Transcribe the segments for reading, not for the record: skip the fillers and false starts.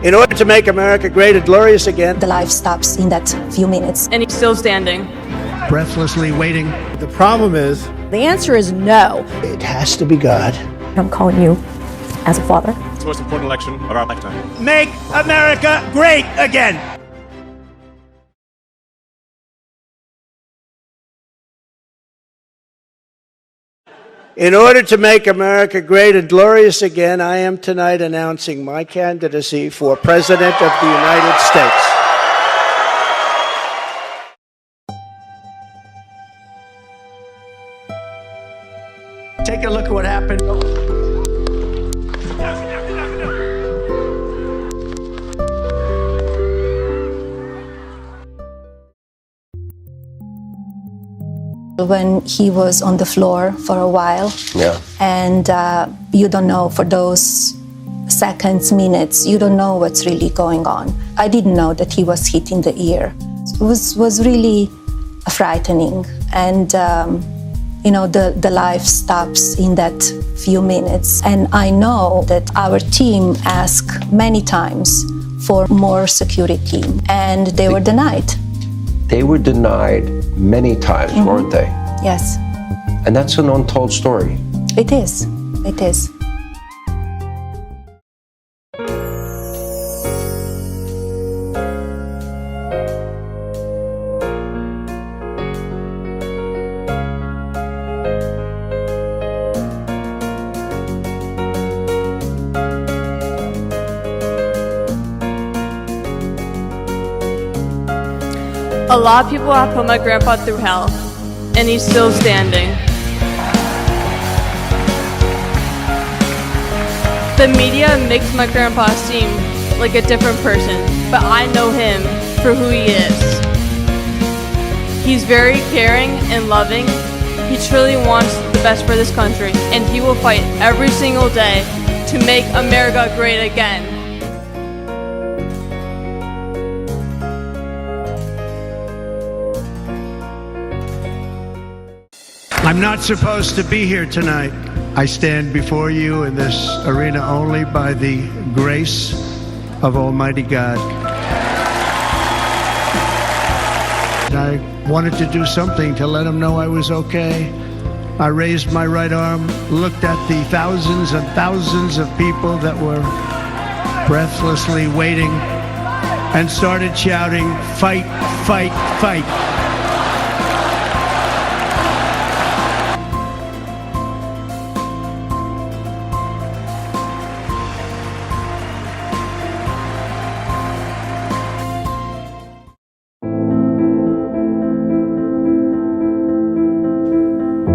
In order to make America great and glorious again. The life stops in that few minutes. And he's still standing. Breathlessly waiting. The problem is... The answer is no. It has to be God. I'm calling you as a father. It's the most important election of our lifetime. Make America great again! In order to make America great and glorious again, I am tonight announcing my candidacy for President of the United States. Take a look at what happened. When he was on the floor for a while, and you don't know for those seconds, minutes, you don't know what's really going on. I didn't know that he was hit in the ear. It was really frightening, and the life stops in that few minutes. And I know that our team asked many times for more security, and they were denied. They were denied many times, weren't they? Yes. And that's an untold story. It is. It is. A lot of people have put my grandpa through hell, and he's still standing. The media makes my grandpa seem like a different person, but I know him for who he is. He's very caring and loving. He truly wants the best for this country, and he will fight every single day to make America great again. I'm not supposed to be here tonight. I stand before you in this arena only by the grace of Almighty God. I wanted to do something to let him know I was okay. I raised my right arm, looked at the thousands and thousands of people that were breathlessly waiting, and started shouting, "Fight, fight, fight."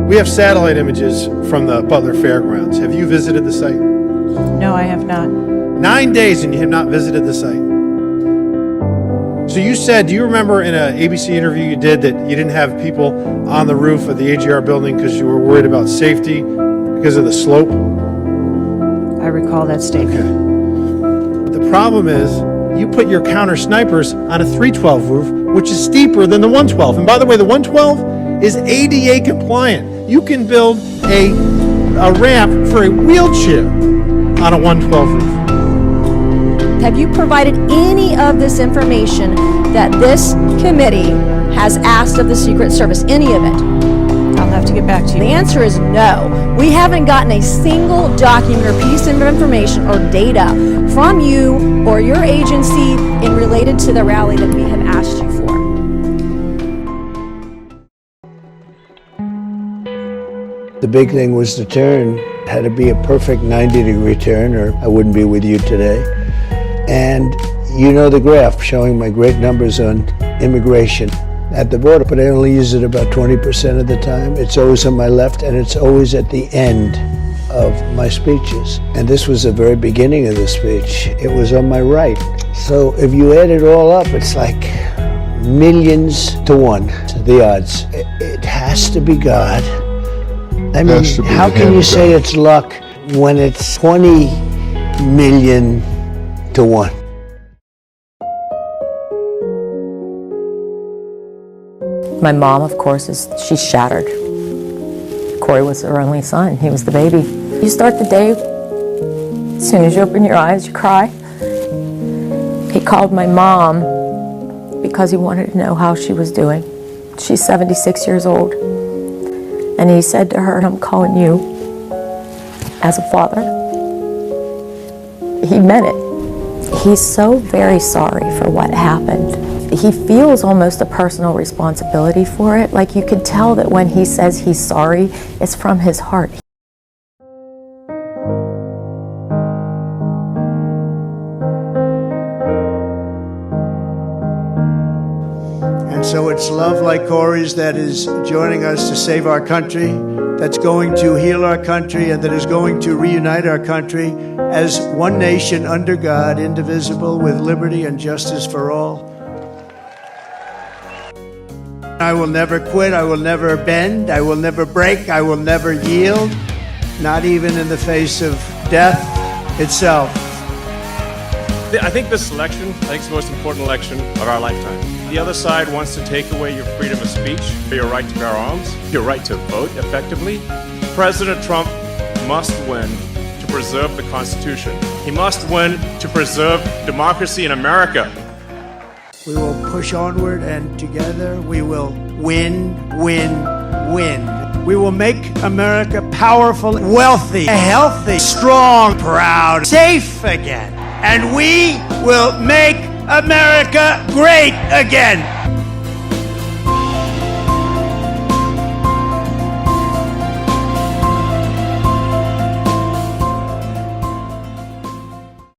We have satellite images from the Butler Fairgrounds. Have you visited the site? No, I have not. 9 days and you have not visited the site. So you said, do you remember in an ABC interview you did that you didn't have people on the roof of the AGR building because you were worried about safety because of the slope? I recall that statement. Okay. The problem is you put your counter snipers on a 312 roof, which is steeper than the 112. And by the way, the 112 is ADA compliant. You can build a ramp for a wheelchair on a 112 roof. Have you provided any of this information that this committee has asked of the Secret Service? Any of it? I'll have to get back to you. The answer is no. We haven't gotten a single document or piece of information or data from you or your agency in related to the rally that we have asked you for. The big thing was the turn. It had to be a perfect 90-degree turn or I wouldn't be with you today. And you know the graph showing my great numbers on immigration at the border, but I only use it about 20% of the time. It's always on my left and it's always at the end of my speeches. And this was the very beginning of the speech. It was on my right. So if you add it all up, it's like millions to one, the odds. It has to be God. I mean, how can you say it's luck when it's 20 million to 1? My mom, of course, she's shattered. Corey was her only son. He was the baby. You start the day, as soon as you open your eyes, you cry. He called my mom because he wanted to know how she was doing. She's 76 years old. And he said to her, I'm calling you as a father. He meant it. He's so very sorry for what happened. He feels almost a personal responsibility for it. Like you can tell that when he says he's sorry, it's from his heart. And so it's love like Corey's that is joining us to save our country, that's going to heal our country, and that is going to reunite our country as one nation under God, indivisible, with liberty and justice for all. I will never quit, I will never bend, I will never break, I will never yield, not even in the face of death itself. I think this election, is the most important election of our lifetime. The other side wants to take away your freedom of speech, your right to bear arms, your right to vote effectively. President Trump must win to preserve the Constitution. He must win to preserve democracy in America. We will push onward, and together we will win, win, win. We will make America powerful, wealthy, healthy, strong, proud, safe again. And we will make America great again.